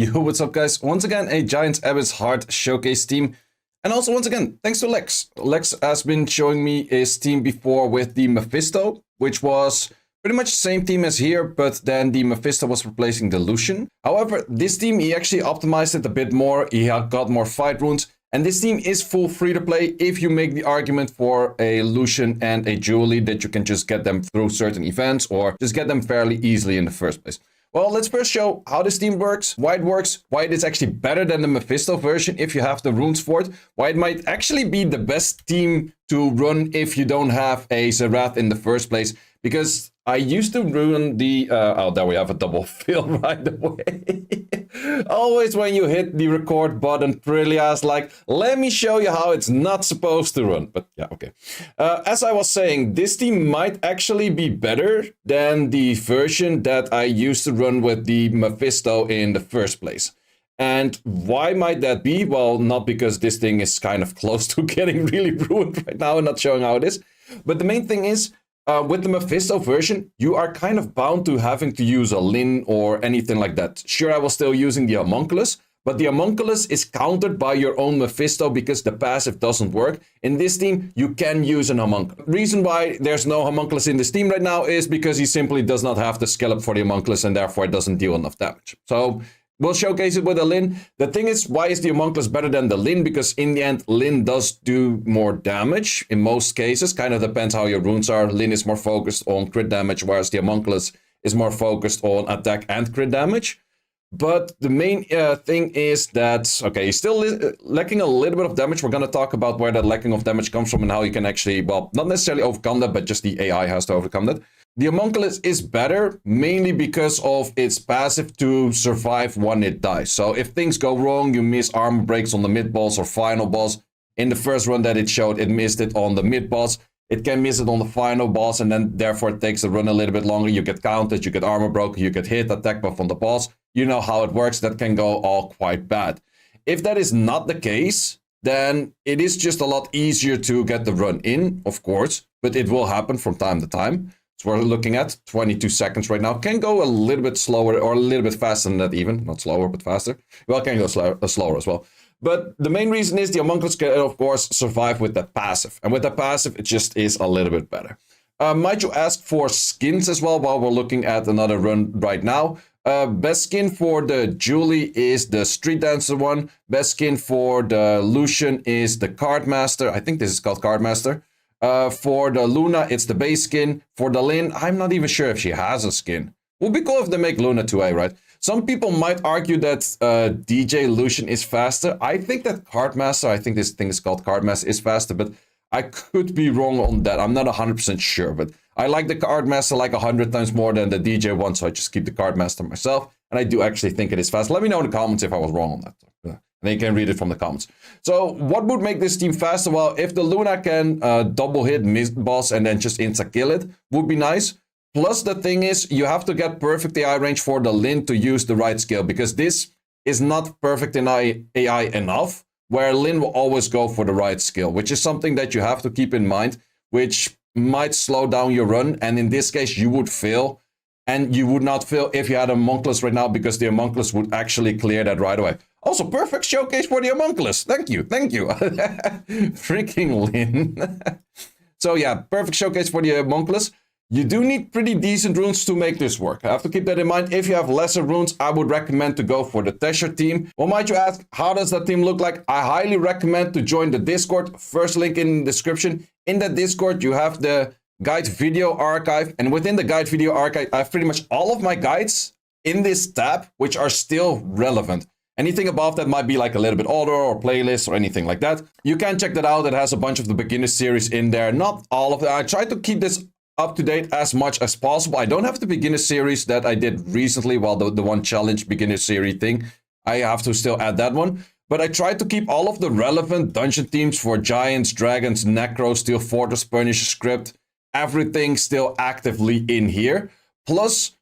Yo, what's up, guys? Once again, a Giants Abyss Heart Showcase team. And also, once again, thanks to Lex. Lex has been showing me his team before with the Mephisto, which was pretty much the same team as here, but then the Mephisto was replacing the Lushen. However, this team, he actually optimized it a bit more. He had got more fight runes. And this team is full free to play if you make the argument for a Lushen and a Julie that you can just get them through certain events or just get them fairly easily in the first place. Well, let's first show how this team works, why it is actually better than the Mephisto version if you have the runes for it, why it might actually be the best team to run if you don't have a Zerath in the first place. Because I used to run the... oh, there we have a double fill right away. Always when you hit the record button, Trillia's like, let me show you how it's not supposed to run. But yeah, okay. As I was saying, this team might actually be better than the version that I used to run with the Mephisto in the first place. And why might that be? Well, not because this thing is kind of close to getting really ruined right now and not showing how it is. But the main thing is, with the Mephisto version, you are kind of bound to having to use a Lin or anything like that. Sure, I was still using the Homunculus, but the Homunculus is countered by your own Mephisto because the passive doesn't work. In this team, you can use an Homunculus. Reason why there's no Homunculus in this team right now is because he simply does not have the skill up for the Homunculus and therefore it doesn't deal enough damage. So we'll showcase it with a Lin. The thing is, why is the Homunculus better than the Lin? Because in the end, Lin does do more damage in most cases. Kind of depends how your runes are. Lin is more focused on crit damage, whereas the Homunculus is more focused on attack and crit damage. But the main thing is that, okay, he's still lacking a little bit of damage. We're going to talk about where that lacking of damage comes from and how you can actually, well, not necessarily overcome that, but just the AI has to overcome that. The Homunculus is better mainly because of its passive to survive when it dies. So if things go wrong, you miss armor breaks on the mid boss or final boss. In the first run that it showed, it missed it on the mid boss. It can miss it on the final boss, and then therefore it takes the run a little bit longer. You get counted, you get armor broken, you get hit, attack buff on the boss. You know how it works. That can go all quite bad. If that is not the case, then it is just a lot easier to get the run in, of course, but it will happen from time to time. So we're looking at 22 seconds right now. Can go a little bit slower or a little bit faster than that even. Not slower, but faster. Well, it can go slower as well. But the main reason is the Homunculus can, of course, survive with that passive. And with that passive, it just is a little bit better. Might you ask for skins as well while we're looking at another run right now? Best skin for the Julie is the Street Dancer one. Best skin for the Lushen is the Card Master. I think this is called Card Master. For the Luna, it's the base skin. For the Lin, I'm not even sure if she has a skin. Would be cool if they make Luna 2A, right? Some people might argue that DJ Lushen is faster. I think that Card Master, I think this thing is called Card Master, is faster, but I could be wrong on that. I'm not 100% sure, but I like the Card Master like 100 times more than the DJ one, so I just keep the Card Master myself. And I do actually think it is fast. Let me know in the comments if I was wrong on that. And then you can read it from the comments. So what would make this team faster? Well, if the Luna can double hit mid-boss and then just insta-kill it, would be nice. Plus, the thing is, you have to get perfect AI range for the Lin to use the right skill, because this is not perfect in AI enough, where Lin will always go for the right skill, which is something that you have to keep in mind, which might slow down your run. And in this case, you would fail. And you would not fail if you had a Homunculus right now, because the Homunculus would actually clear that right away. Also, perfect showcase for the Homunculus. Thank you. Freaking Lin. So yeah, perfect showcase for the Homunculus. You do need pretty decent runes to make this work. I have to keep that in mind. If you have lesser runes, I would recommend to go for the Tesher team. Well, might you ask, how does that team look like? I highly recommend to join the Discord. First link in the description. In that Discord, you have the guide video archive, and within the guide video archive, I have pretty much all of my guides in this tab, which are still relevant. Anything above that might be like a little bit older or playlist or anything like that. You can check that out. It has a bunch of the beginner series in there. Not all of them. I try to keep this up to date as much as possible. I don't have the beginner series that I did recently, well, the one challenge beginner series thing. I have to still add that one. But I try to keep all of the relevant dungeon themes for Giants, Dragons, Necro, Steel Fortress, Punisher Script, everything still actively in here. Plus,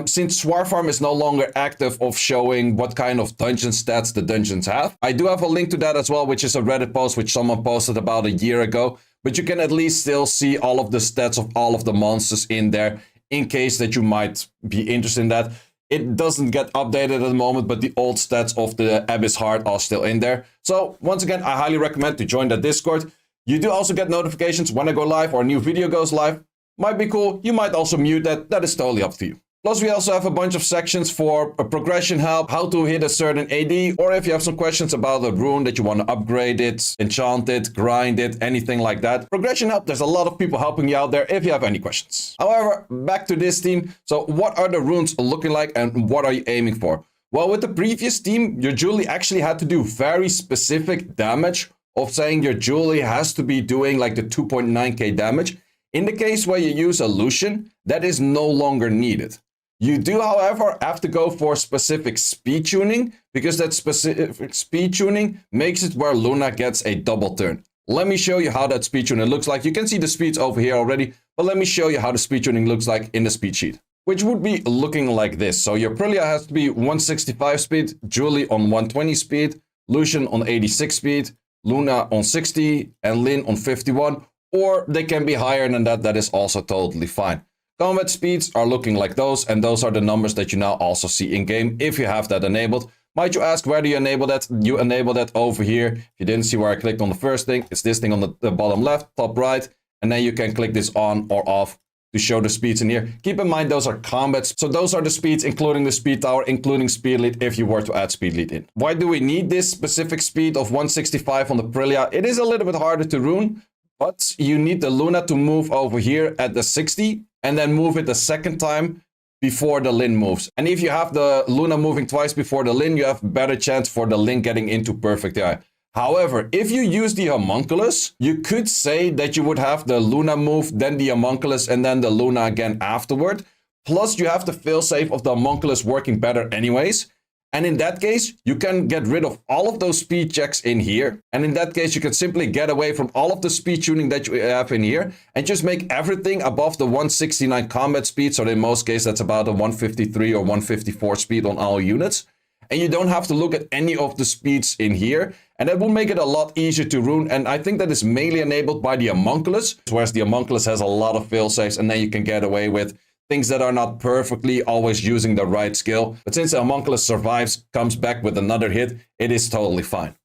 since Swar Farm is no longer active of showing what kind of dungeon stats the dungeons have, I do have a link to that as well, which is a Reddit post which someone posted about a year ago. But you can at least still see all of the stats of all of the monsters in there, in case that you might be interested in that. it doesn't get updated at the moment, but the old stats of the Abyss Heart are still in there. So once again, I highly recommend to join that Discord. You do also get notifications when I go live or a new video goes live. Might be cool. You might also mute that. That is totally up to you. Plus, we also have a bunch of sections for progression help, how to hit a certain AD, or if you have some questions about a rune that you want to upgrade it, enchant it, grind it, anything like that. Progression help, there's a lot of people helping you out there if you have any questions. However, back to this team. So what are the runes looking like and what are you aiming for? Well, with the previous team, your Julie actually had to do very specific damage of saying your Julie has to be doing like the 2.9k damage. In the case where you use a Lushen, that is no longer needed. You do, however, have to go for specific speed tuning because that specific speed tuning makes it where Luna gets a double turn. Let me show you how that speed tuning looks like. You can see the speeds over here already, but let me show you how the speed tuning looks like in the speed sheet, which would be looking like this. So your Aprilia has to be 165 speed, Julie on 120 speed, Lushen on 86 speed, Luna on 60, and Lin on 51, or they can be higher than that. That is also totally fine. Combat speeds are looking like those, and those are the numbers that you now also see in game if you have that enabled. Might you ask, where do you enable that? You enable that over here. If you didn't see where I clicked on the first thing, it's this thing on the bottom left, top right, and then you can click this on or off to show the speeds in here. Keep in mind those are combats, so those are the speeds including the speed tower, including speed lead if you were to add speed lead in. Why do we need this specific speed of 165 on the Aprilia? It is a little bit harder to rune, but you need the Luna to move over here at the 60 and then move it the second time before the Lin moves. And if you have the Luna moving twice before the Lin, you have better chance for the Lin getting into perfect eye. However, if you use the homunculus, you could say that you would have the Luna move, then the homunculus, and then the Luna again afterward. Plus, you have the failsafe of the homunculus working better anyways. And in that case, you can get rid of all of those speed checks in here. And in that case, you can simply get away from all of the speed tuning that you have in here and just make everything above the 169 combat speed. So in most cases, that's about a 153 or 154 speed on all units. And you don't have to look at any of the speeds in here. And that will make it a lot easier to rune. And I think that is mainly enabled by the homunculus, whereas the homunculus has a lot of failsafes, and then you can get away with things that are not perfectly always using the right skill. But since the homunculus survives, comes back with another hit, it is totally fine.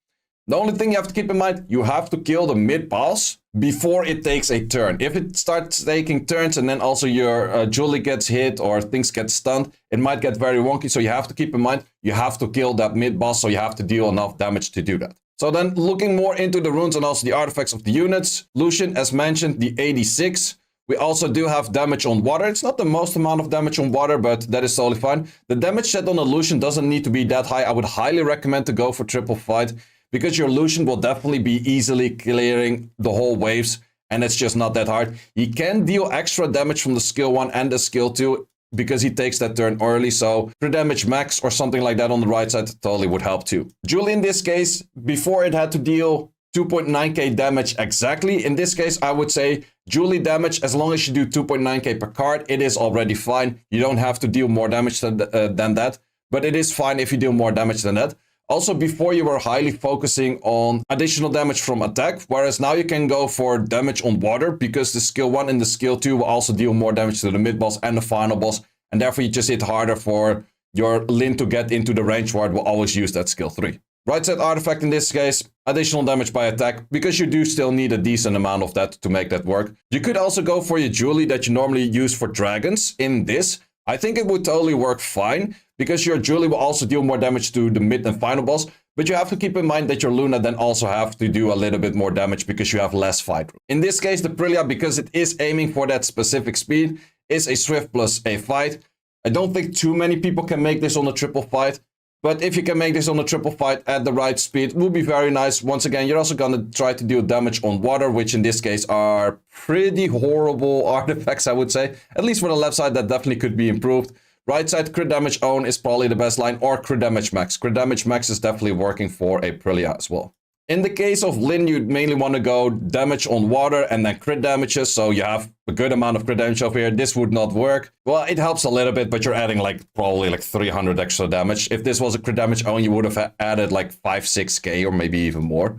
The only thing you have to keep in mind, you have to kill the mid boss before it takes a turn. If it starts taking turns and then also your Julie gets hit or things get stunned, it might get very wonky. So you have to keep in mind, you have to kill that mid boss, so you have to deal enough damage to do that. So then looking more into the runes and also the artifacts of the units, Lushen, as mentioned, the 86. We also do have damage on water. It's not the most amount of damage on water, but that is totally fine. The damage set on a Lushen doesn't need to be that high. I would highly recommend to go for triple fight because your Lushen will definitely be easily clearing the whole waves, and it's just not that hard. He can deal extra damage from the skill 1 and the skill 2 because he takes that turn early, so crit damage max or something like that on the right side totally would help too. Julie in this case, before it had to deal 2.9k damage exactly. In this case, I would say Julie damage, as long as you do 2.9k per card, it is already fine. You don't have to deal more damage than that, but it is fine if you deal more damage than that. Also, before you were highly focusing on additional damage from attack, whereas now you can go for damage on water because the skill 1 and the skill 2 will also deal more damage to the mid boss and the final boss, and therefore you just hit harder for your Lin to get into the range where it will always use that skill 3. Right side artifact in this case, additional damage by attack, because you do still need a decent amount of that to make that work. You could also go for your Julie that you normally use for dragons in this. I think it would totally work fine, because your Julie will also deal more damage to the mid and final boss. But you have to keep in mind that your Luna then also have to do a little bit more damage because you have less fight room. In this case, the Aprilia, because it is aiming for that specific speed, is a swift plus a fight. I don't think too many people can make this on a triple fight. But if you can make this on a triple fight at the right speed, it will be very nice. Once again, you're also going to try to deal damage on water, which in this case are pretty horrible artifacts, I would say. At least for the left side, that definitely could be improved. Right side, crit damage own is probably the best line, or crit damage max. Crit damage max is definitely working for a Aprilia as well. In the case of Lin, you'd mainly want to go damage on water and then crit damages, so you have a good amount of crit damage over here. This would not work. Well, it helps a little bit, but you're adding probably 300 extra damage. If this was a crit damage own, you would have added 5-6k or maybe even more.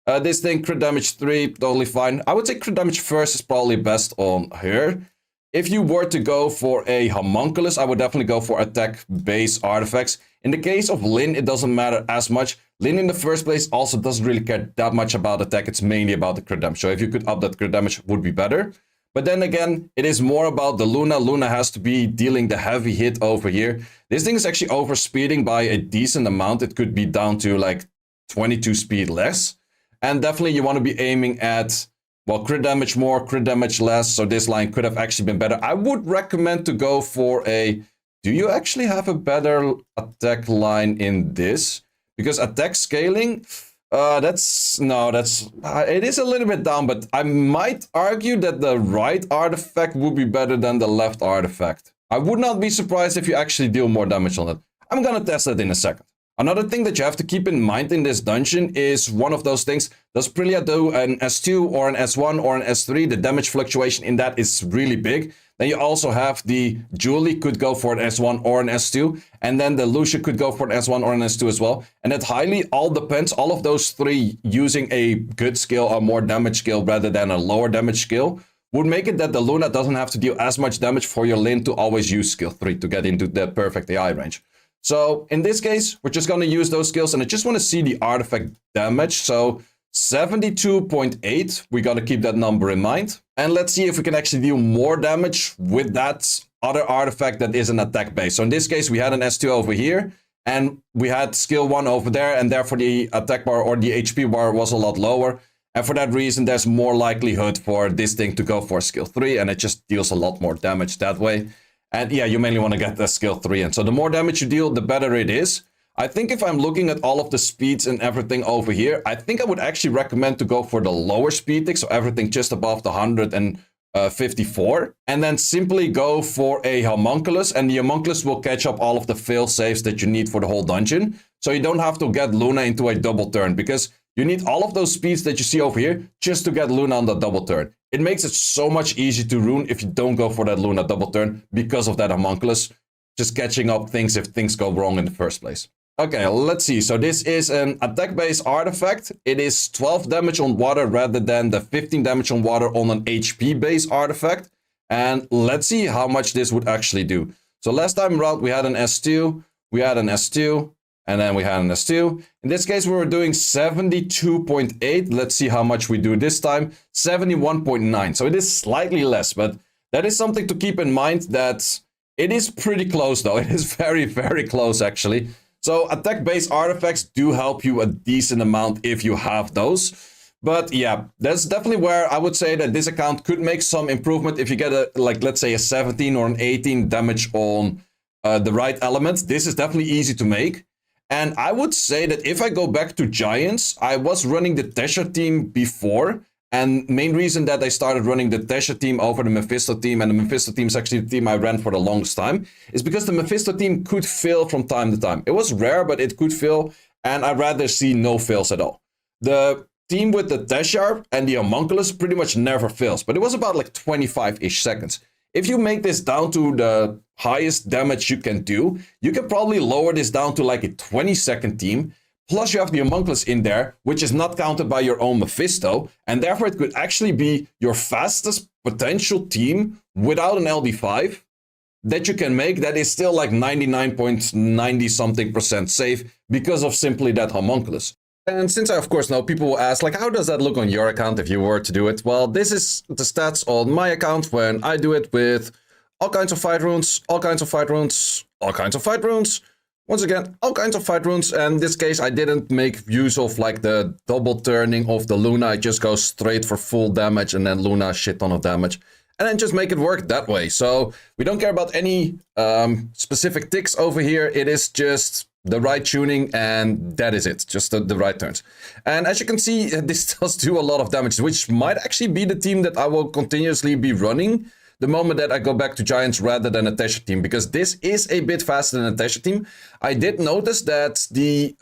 This thing, crit damage 3, totally fine. I would say crit damage first is probably best on her. If you were to go for a homunculus, I would definitely go for attack-based artifacts. In the case of Lin, it doesn't matter as much. Lin in the first place also doesn't really care that much about attack. It's mainly about the crit damage. So if you could up that crit damage, would be better. But then again, it is more about the Luna. Luna has to be dealing the heavy hit over here. This thing is actually overspeeding by a decent amount. It could be down to like 22 speed less. And definitely you want to be aiming at, well, crit damage more, crit damage less. So this line could have actually been better. I would recommend to go for a... Do you actually have a better attack line in this? Because attack scaling... it is a little bit down, but I might argue that the right artifact would be better than the left artifact. I would not be surprised if you actually deal more damage on it. I'm gonna test that in a second. Another thing that you have to keep in mind in this dungeon is one of those things. Does Prilia do an S2 or an S1 or an S3? The damage fluctuation in that is really big. Then you also have the Julie could go for an S1 or an S2. And then the Lushen could go for an S1 or an S2 as well. And it highly all depends, all of those three using a good skill or more damage skill rather than a lower damage skill would make it that the Luna doesn't have to deal as much damage for your Lin to always use skill 3 to get into the perfect AI range. So in this case, we're just going to use those skills, and I just want to see the artifact damage. So 72.8, we got to keep that number in mind. And let's see if we can actually deal more damage with that other artifact that is an attack base. So in this case, we had an S2 over here, and we had skill 1 over there, and therefore the attack bar or the HP bar was a lot lower. And for that reason, there's more likelihood for this thing to go for skill 3, and it just deals a lot more damage that way. And yeah, you mainly want to get the skill 3 in. So the more damage you deal, the better it is. I think if I'm looking at all of the speeds and everything over here, I think I would actually recommend to go for the lower speed tick. So everything just above the 154. And then simply go for a homunculus. And the homunculus will catch up all of the fail safes that you need for the whole dungeon. So you don't have to get Luna into a double turn, because you need all of those speeds that you see over here just to get Luna on the double turn. It makes it so much easier to rune if you don't go for that Luna double turn because of that homunculus just catching up things if things go wrong in the first place. Okay, let's see. So this is an attack-based artifact. It is 12 damage on water rather than the 15 damage on water on an HP-based artifact. And let's see how much this would actually do. So last time around we had an S2, we had an S2, and then we had an S2. In this case, we were doing 72.8. Let's see how much we do this time. 71.9. So it is slightly less, but that is something to keep in mind, that it is pretty close though. It is very, very close actually. So attack-based artifacts do help you a decent amount if you have those. But yeah, that's definitely where I would say that this account could make some improvement if you get a, like, let's say a 17 or an 18 damage on the right element. This is definitely easy to make. And I would say that if I go back to Giants, I was running the Tesha team before. And main reason that I started running the Tesha team over the Mephisto team, and the Mephisto team is actually the team I ran for the longest time, is because the Mephisto team could fail from time to time. It was rare, but it could fail, and I'd rather see no fails at all. The team with the Tesha and the Homunculus pretty much never fails, but it was about like 25-ish seconds. If you make this down to the highest damage you can do, you can probably lower this down to like a 20-second team. Plus you have the homunculus in there, which is not counted by your own Mephisto, and therefore it could actually be your fastest potential team without an LD5 that you can make that is still like 99.90 something percent safe because of simply that homunculus. And since I of course know people will ask, like, how does that look on your account if you were to do it? Well, this is the stats on my account when I do it with all kinds of fight runes, all kinds of fight runes, all kinds of fight runes. Once again, all kinds of fight runes, and in this case I didn't make use of like the double turning of the Luna. I just go straight for full damage and then Luna shit ton of damage. And then just make it work that way. So we don't care about any specific ticks over here. It is just the right tuning and that is it. Just the right turns. And as you can see, this does do a lot of damage, which might actually be the team that I will continuously be running the moment that I go back to Giants rather than a Tesha team, because this is a bit faster than a Tesha team. I did notice that the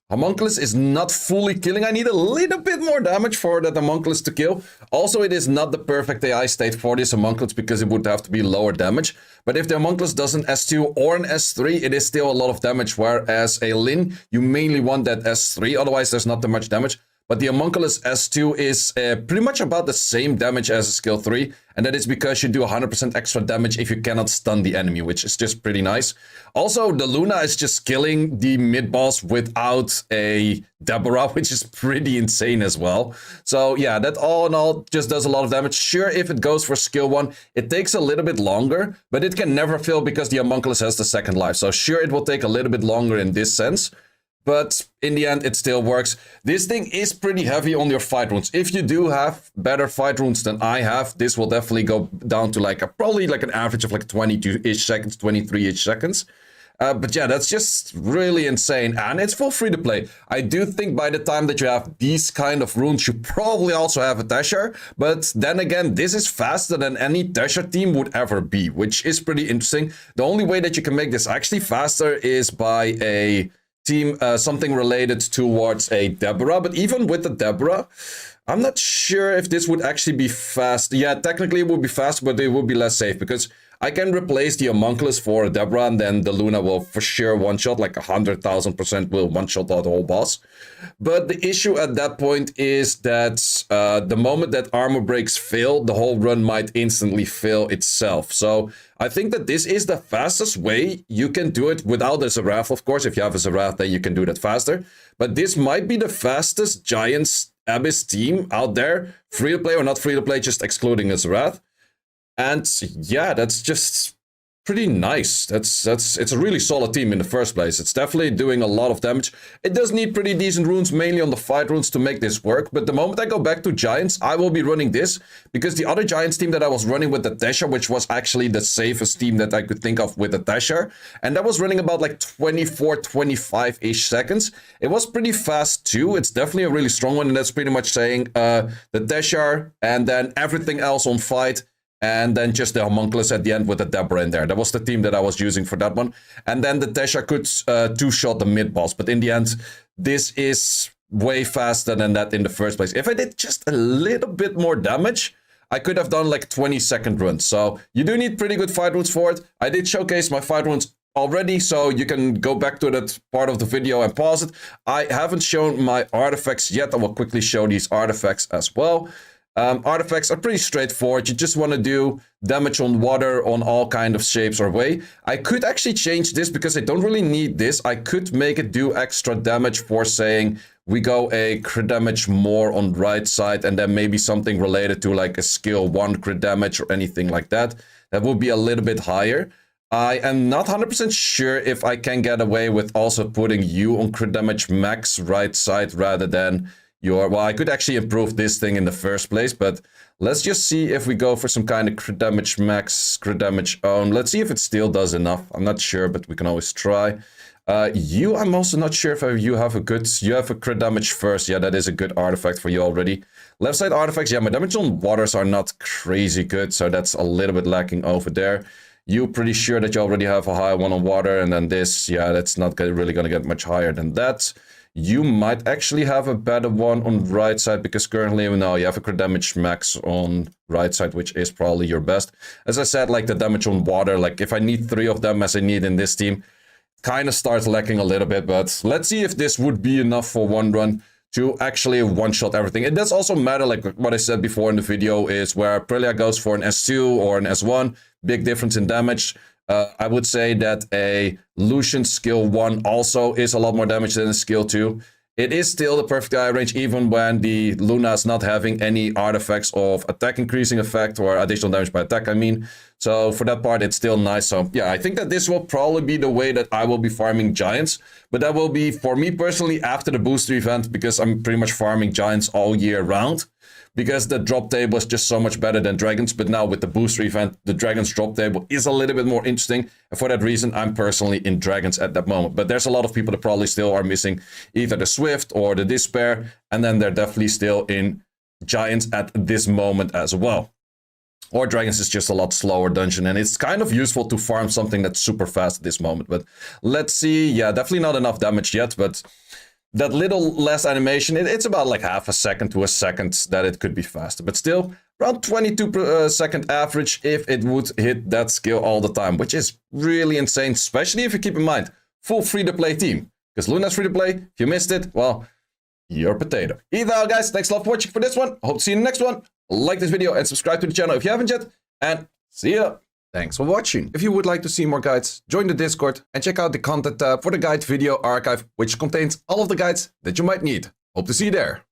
homunculus is not fully killing. I need a little bit more damage for that homunculus to kill. Also, it is not the perfect AI state for this homunculus because it would have to be lower damage. But if the homunculus does an S2 or an S3, it is still a lot of damage, whereas a Lin, you mainly want that S3, otherwise there's not that much damage. but the Homunculus S2 is pretty much about the same damage as a skill 3, and that is because you do 100% extra damage if you cannot stun the enemy, which is just pretty nice. Also, the Luna is just killing the mid-boss without a Deborah, which is pretty insane as well. So yeah, that all in all just does a lot of damage. Sure, if it goes for skill 1, it takes a little bit longer, but it can never fail because the Homunculus has the second life. So sure, it will take a little bit longer in this sense, but in the end, it still works. This thing is pretty heavy on your fight runes. If you do have better fight runes than I have, this will definitely go down to like probably like an average of like 22-ish seconds, 23-ish seconds. But yeah, that's just really insane, and it's full free to play. I do think by the time that you have these kind of runes, you probably also have a Dasher, but then again, this is faster than any Dasher team would ever be, which is pretty interesting. The only way that you can make this actually faster is by a team, something related towards a Deborah, but even with the Deborah, I'm not sure if this would actually be fast. Yeah, technically it would be fast, but it would be less safe because I can replace the Homunculus for a Deborah, and then the Luna will for sure one-shot, like 100,000% will one-shot that whole boss. But the issue at that point is that the moment that armor breaks fail, the whole run might instantly fail itself. So I think that this is the fastest way you can do it without a Zerath, of course. If you have a Zerath, then you can do that faster. But this might be the fastest Giants Abyss team out there, free to play or not free to play, just excluding a Zerath. And yeah, that's just pretty nice. It's a really solid team in the first place. It's definitely doing a lot of damage. It does need pretty decent runes, mainly on the fight runes, to make this work. But the moment I go back to Giants, I will be running this, because the other Giants team that I was running with the Dasher, which was actually the safest team that I could think of with the Dasher, and that was running about like 24, 25-ish seconds. It was pretty fast too. It's definitely a really strong one, and that's pretty much saying the Dasher and then everything else on fight, and then just the Homunculus at the end with the Deborah in there. That was the team that I was using for that one. And then the Dasher could two-shot the mid-boss. But in the end, this is way faster than that in the first place. If I did just a little bit more damage, I could have done like 20-second runs. So you do need pretty good fight runes for it. I did showcase my fight runes already, so you can go back to that part of the video and pause it. I haven't shown my artifacts yet. I will quickly show these artifacts as well. Artifacts are pretty straightforward. You just want to do damage on water on all kind of shapes or way. I could actually change this because I don't really need this. I could make it do extra damage for saying we go a crit damage more on right side, and then maybe something related to like a skill 1 crit damage or anything like that. That would be a little bit higher. I am not 100% sure if I can get away with also putting you on crit damage max right side rather than well, I could actually improve this thing in the first place, but let's just see if we go for some kind of crit damage max, crit damage own. Let's see if it still does enough. I'm not sure, but we can always try. I'm also not sure if you have a crit damage first. Yeah, that is a good artifact for you already. Left side artifacts, yeah, my damage on waters are not crazy good, so that's a little bit lacking over there. You're pretty sure that you already have a high one on water, and then this, yeah, that's not really going to get much higher than that. You might actually have a better one on right side, because currently now you have a crit damage max on right side, which is probably your best. As I said, like the damage on water, like if I need 3 of them as I need in this team, kind of starts lacking a little bit. But let's see if this would be enough for one run to actually one-shot everything. It does also matter, like what I said before in the video, is where Aprilia goes for an S2 or an S1, big difference in damage. I would say that a Lushen skill 1 also is a lot more damage than a skill 2. It is still the perfect eye range, even when the Luna is not having any artifacts of attack increasing effect or additional damage by attack, I mean. So for that part, it's still nice. So yeah, I think that this will probably be the way that I will be farming Giants. But that will be, for me personally, after the booster event, because I'm pretty much farming Giants all year round. Because the drop table is just so much better than Dragons. But now with the booster event, the Dragons drop table is a little bit more interesting. And for that reason, I'm personally in Dragons at that moment. But there's a lot of people that probably still are missing either the Swift or the Despair. And then they're definitely still in Giants at this moment as well. Or Dragons is just a lot slower dungeon, and it's kind of useful to farm something that's super fast at this moment. But let's see. Yeah, definitely not enough damage yet, but that little less animation, it's about like half a second to a second that it could be faster. But still, around 22-second average if it would hit that skill all the time, which is really insane, especially if you keep in mind, full free-to-play team. Because Luna's free-to-play, if you missed it, well, your potato. Either out, guys. Thanks a lot for watching for this one. Hope to see you in the next one. Like this video and subscribe to the channel if you haven't yet. And see ya. Thanks for watching. If you would like to see more guides, join the Discord and check out the content tab for the guide video archive, which contains all of the guides that you might need. Hope to see you there.